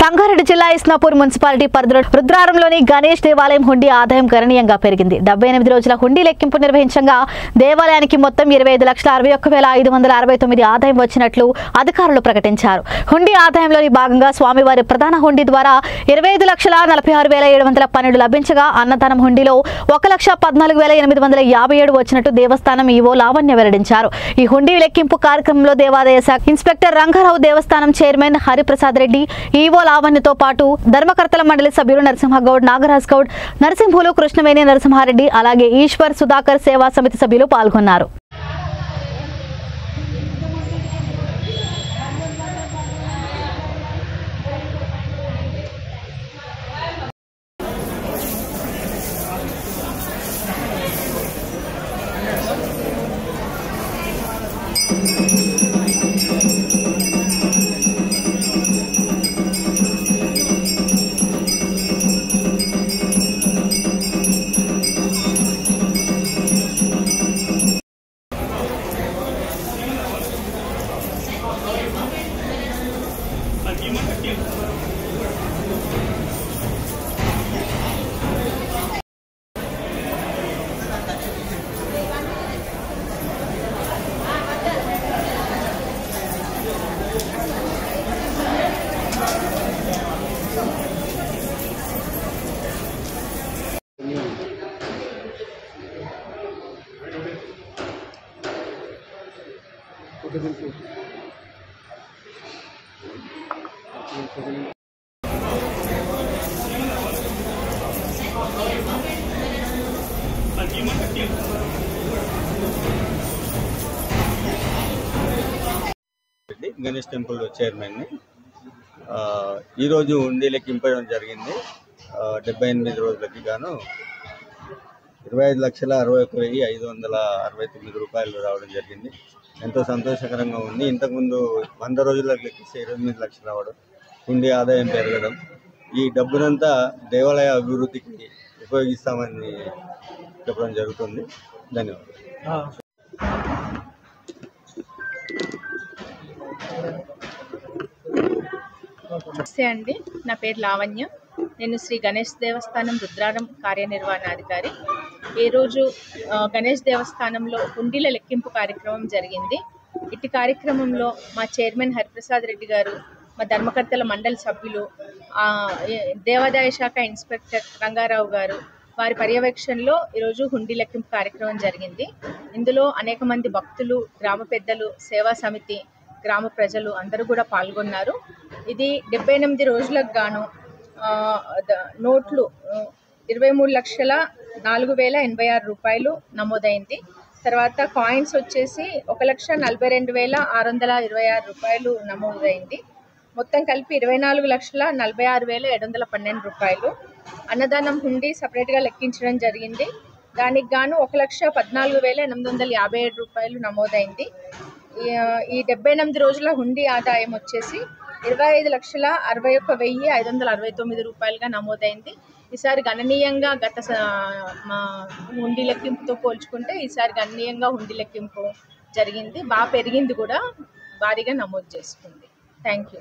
సంగారెడ్డి జిల్లా ఇస్నాపూర్ మున్సిపాలిటీ పరిధిలో రుద్రారంలోని గణేష్ దేవాలయం హుండీ ఆదాయం గణనీయంగా పెరిగింది. 78 రోజుల హుండీ లెక్కింపు నిర్వహించగా దేవాలయానికి మొత్తం 25,61,569 ఆదాయం వచ్చినట్లు అధికారులు ప్రకటించారు. హుండీ ఆదాయంలోని భాగంగా స్వామివారి ప్రధాన హుండీ ద్వారా 25,46,712 లభించగా అన్నదానం హుండీలో 1,14,857 వచ్చినట్టు దేవస్థానం ఈవో లావణ్య వెల్లడించారు. ఈ హుండీ లెక్కింపు కార్యక్రమంలో దేవాదాయ శాఖ ఇన్స్పెక్టర్ రంగారావు, దేవస్థానం చైర్మన్ హరిప్రసాద్ రెడ్డి, ఈవో లావణ్యతో పాటు ధర్మకర్తల మండలి సభ్యులు నరసింహగౌడ్, నాగరాజ్ గౌడ్, నరసింహులు, కృష్ణవేణి నరసింహారెడ్డి, అలాగే ఈశ్వర్ సుధాకర్ సేవా సమితి సభ్యులు పాల్గొన్నారు. గణేష్ టెంపుల్ చైర్మన్ ఈరోజు హుండీ లెక్కింపడం జరిగింది. 78 రోజులకి గాను 25,61,569 రూపాయలు రావడం జరిగింది. ఎంతో సంతోషకరంగా ఉంది. ఇంతకుముందు 100 రోజులకు లెక్కిస్తే 28 లక్షలు రావడం, హుండీ ఆదాయం పెరగడం, ఈ డబ్బునంతా దేవాలయ అభివృద్ధికి ఉపయోగిస్తామని చెప్పడం జరుగుతుంది. ధన్యవాదాలు. నమస్తే అండి, నా పేరు లావణ్య. నేను శ్రీ గణేష్ దేవస్థానం రుద్రారం కార్యనిర్వహణాధికారి. ఈరోజు గణేష్ దేవస్థానంలో హుండీల లెక్కింపు కార్యక్రమం జరిగింది. ఇటు కార్యక్రమంలో మా చైర్మన్ హరిప్రసాద్ రెడ్డి గారు, మా ధర్మకర్తల మండలి సభ్యులు, దేవాదాయ శాఖ ఇన్స్పెక్టర్ రంగారావు గారు, వారి పర్యవేక్షణలో ఈరోజు హుండీ లెక్కింపు కార్యక్రమం జరిగింది. ఇందులో అనేక మంది భక్తులు, గ్రామ పెద్దలు, సేవా సమితి, గ్రామ ప్రజలు అందరూ కూడా పాల్గొన్నారు. ఇది 78 రోజులకు గాను నోట్లు 23,04,086 రూపాయలు నమోదైంది. తర్వాత కాయిన్స్ వచ్చేసి 1,42,626 రూపాయలు నమోదైంది. మొత్తం కలిపి 24,46,712 రూపాయలు. అన్నదానం హుండీ సపరేట్గా లెక్కించడం జరిగింది. దానికి గాను 1,14,857 రూపాయలు నమోదైంది. ఈ 78 రోజుల హుండీ ఆదాయం వచ్చేసి 25,61,569 రూపాయలుగా నమోదైంది. ఈసారి గణనీయంగా గత హుండీ లెక్కింపుతో పోల్చుకుంటే ఈసారి గణనీయంగా హుండీ లెక్కింపు జరిగింది. బాగా పెరిగింది కూడా, భారీగా నమోదు చేసుకుంది. Thank you.